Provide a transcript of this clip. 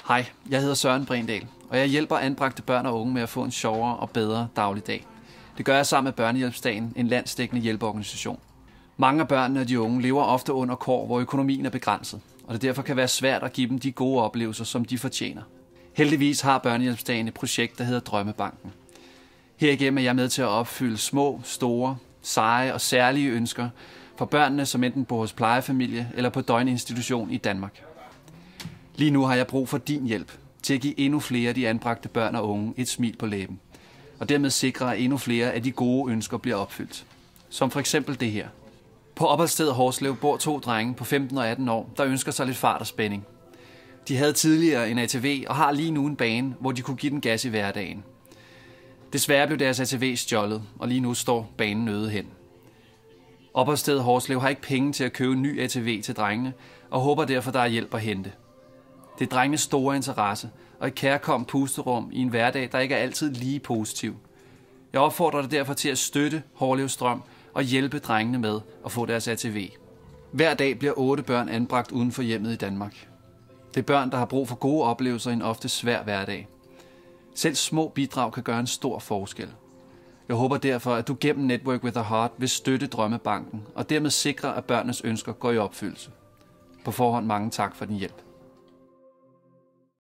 Hej, jeg hedder Søren Brindal, og jeg hjælper anbragte børn og unge med at få en sjovere og bedre dagligdag. Det gør jeg sammen med Børnehjælpsdagen, en landsdækkende hjælpeorganisation. Mange af børnene og de unge lever ofte under kår, hvor økonomien er begrænset, og det derfor kan være svært at give dem de gode oplevelser, som de fortjener. Heldigvis har Børnehjælpsdagen et projekt, der hedder Drømmebanken. Herigennem er jeg med til at opfylde små, store, seje og særlige ønsker for børnene, som enten bor hos plejefamilie eller på døgninstitution i Danmark. Lige nu har jeg brug for din hjælp til at give endnu flere af de anbragte børn og unge et smil på læben, og dermed sikre, at endnu flere af de gode ønsker bliver opfyldt. Som for eksempel det her. På opholdsstedet Horslev bor 2 drenge på 15 og 18 år, der ønsker sig lidt fart og spænding. De havde tidligere en ATV og har lige nu en bane, hvor de kunne give den gas i hverdagen. Desværre blev deres ATV stjålet, og lige nu står banen øde hen. Opholdsstedet Horslev har ikke penge til at købe en ny ATV til drengene, og håber derfor, der er hjælp at hente. Det er drengenes store interesse, og et kærkomment pusterum i en hverdag, der ikke er altid lige positiv. Jeg opfordrer dig derfor til at støtte Hårlev-Strøm og hjælpe drengene med at få deres ATV. Hver dag bliver 8 børn anbragt uden for hjemmet i Danmark. Det er børn, der har brug for gode oplevelser i en ofte svær hverdag. Selv små bidrag kan gøre en stor forskel. Jeg håber derfor, at du gennem Network with a Heart vil støtte Drømmebanken og dermed sikre, at børnenes ønsker går i opfyldelse. På forhånd mange tak for din hjælp.